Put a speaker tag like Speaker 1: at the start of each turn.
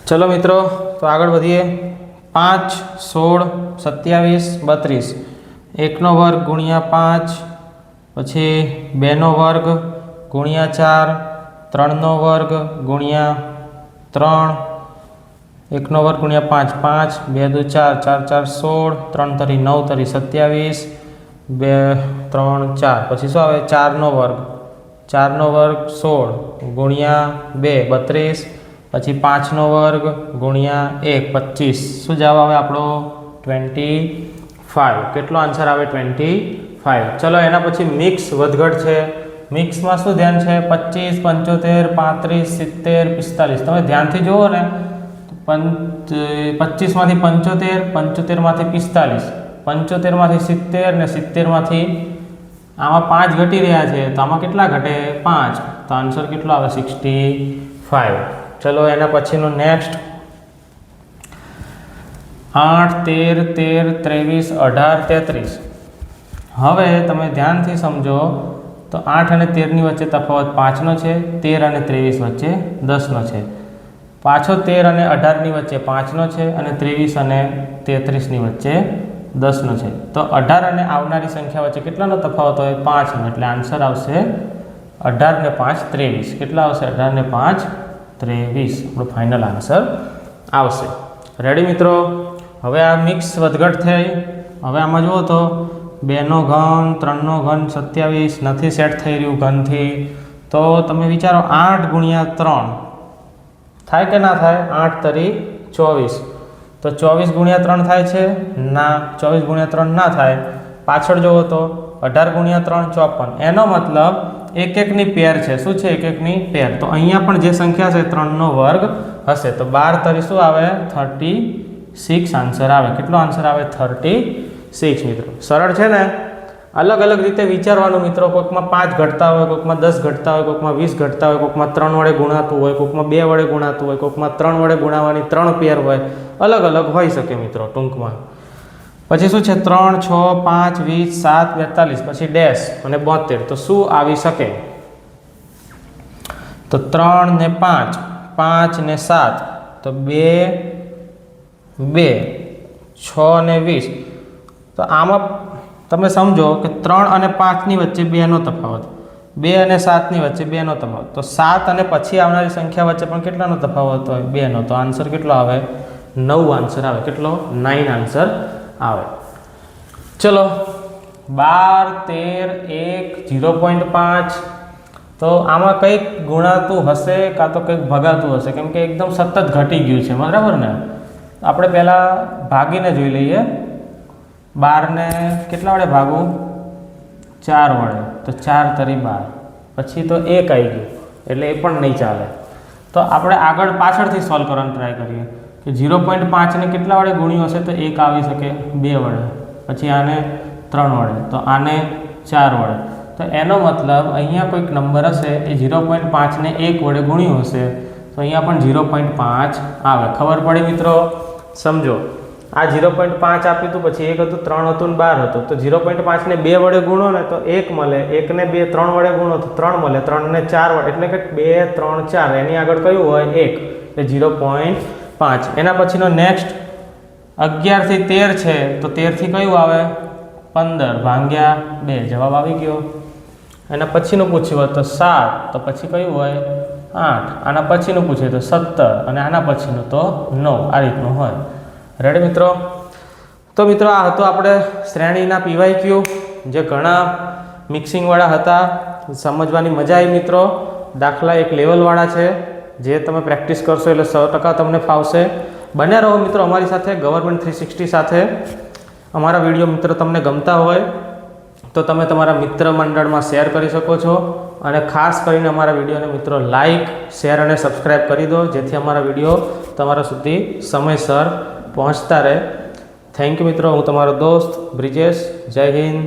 Speaker 1: चलो मित्रों तो आगळ वधीए। 5 16 27 32 1 નો વર્ગ ગુણ્યા 5 પછી 2 નો વર્ગ ગુણ્યા 4 3 નો વર્ગ ગુણ્યા 3 1 નો વર્ગ ગુણ્યા 5 5 2 2 4 4 4 16 3 તરી 9 તરી 27 2 3 4 પછી શું આવે 4 નો વર્ગ 16 ગુણ્યા 2 32 પછી 5 નો વર્ગ ગુણ્યા 1 25 શું જવાબ આવે આપણો 25। કેટલો આન્સર આવે 25। ચલો એના પછી મિક્સ વધઘટ છે। મિક્સમાં શું ધ્યાન છે 25 75 35 70 45 તમે ધ્યાનથી જુઓ ને 25 માંથી 75 75 માંથી 45 75 માંથી 70 ને 70 માંથી આમાં 5 ઘટી રહ્યા છે તો આમાં કેટલા ઘટે 5 તો આન્સર કેટલો આવે 65। चलो एना पछीनो नेक्स्ट 8 13 13 23 18 33 हवे तमे ध्यानथी समझो तो 8 અને 13 ની વચ્ચે તફાવત 5 નો છે 13 અને 23 વચ્ચે 10 નો છે પાછો 13 અને 18 ની વચ્ચે 5 નો છે અને 23 અને 33 ની વચ્ચે 10 નો છે तो 18 અને આવનારી સંખ્યા વચ્ચે કેટલાનો તફાવત હોય 5 નો એટલે આન્સર આવશે 18 ને 5 23 કેટલા આવશે 18 ને 5 23 આપણો ફાઇનલ આન્સર આવશે। રેડી મિત્રો હવે આ મિક્સ વધઘટ થઈ। હવે આમાં જુઓ તો 2 નો ઘન 3 નો ઘન 27 નથી સેટ થઈ રહ્યું ઘનથી તો તમે વિચારો 8 ગુણ્યા 3 થાય કે ના થાય 8 તરી 24 તો 24 ગુણ્યા 3 થાય છે ના 24 ગુણ્યા 3 ના થાય। પાછળ જુઓ તો 18 ગુણ્યા 3 54 એનો મતલબ एक एक नी पेर है शू है एक एक नी पेर तो अहींया पण जे संख्या है 3 नो वर्ग हशे तो 12 तरी शू आवे 36 आंसर आवे। केटलो आंसर आवे 36 मित्रों सरल है ने अलग अलग रीते विचारवानुं मित्रों कोईक में 5 घटता होय कोईक में 10 घटता होय कोईक में 20 घटता होय कोईक में 3 वडे गुणातुं होय कोईक में 2 वडे गुणातुं होय कोईक में 3 वडे गुणावानी 3 पेर होय अलग अलग होई शके मित्रों टूंक में। પછી શું છે 3 6 5 20 7 42 પછી ડેશ અને 72 તો શું આવી શકે તો 3 ને 5 5 ને 7 તો 2 2 6 ને 20 તો આમાં તમે સમજો કે 3 અને 5 ની વચ્ચે 2 નો તફાવત 2 અને 7 ની વચ્ચે 2 નો તફાવત તો 7 અને પછી આવનારી સંખ્યા વચ્ચે પણ કેટલાનો તફાવત હોય 2 નો તો આન્સર કેટલો આવે 9 આન્સર આવે। કેટલો 9 આન્સર आवे। चलो 12 13 1 0.5 तो आमा कई गुणातु हशे का तो कई भगातु हशे केम के एकदम सतत घटी गयुं छे बराबर ने। आपणे पहला भागीने जोई लईए 12 ने केटला वडे भागू 4 वडे तो 4 तरी 12 पछी तो 1 आई गयुं एटले ए पण नहीं चाले तो आपणे आगळ पाछळथी सॉल्व करवानो ट्राय करीए कि 0.5 ने केटला वडे गुण्युं हशे तो 1 आवी शके 2 वडे पछी आने 3 वडे तो आने 4 वडे तो एनो मतलब अहींया कोईक नंबर हशे ए 0.5 ने 1 वडे गुण्युं हशे तो अहींया पण 0.5 आवे। खबर पड़ी मित्रों समझो आ 0.5 आप्युं तो पछी 1 हतुं 3 हतुं 12 हतुं तो 0.5 ने 2 वडे गुणो ने तो 1 मळे 1 ने 2 3 वडे गुणो तो 3 मळे 3 ने 4 वडे एटले के 2 3 4 एनी आगळ कयुं होय 1 એટલે 0.5 एना पछीनो नेक्स्ट 11 थी 13 है तो 13 थी क्यों आवे 15 भाग्या 2 जवाब आवी गयो। एना पछीनो पूछ्युं तो 7 तो पछी क्यों होय 8 आना पछीनो पूछे तो 17 अने आना पछीनो तो 9 आ रीतनुं होय। रेडी मित्रों तो मित्रों आ हतो आपणे श्रेणीना पीवायक्यू जे घणा मिक्सिंगवाळा हता समजवानी मजा आई मित्रों। दाखला एक लेवलवाळा छे जे तमे प्रेक्टिस करशो एटले 100% तमने फावशे। बने रहो मित्रों अमारी साथे गवर्नमेंट 360 साथे। अमारा विडियो मित्रों तमने गमता होय तो तमे तमारा मित्र मंडळ में शेर करी शको छो अने खास करीने अमारा विडियो ने मित्रों लाइक शेर अने सब्सक्राइब करी दो जेथी अमारा विडियो तमारा सुधी समयसर पहोंचता रहे। थैंक यू मित्रों। हूँ तमारो दोस्त ब्रिजेश। जय हिंद।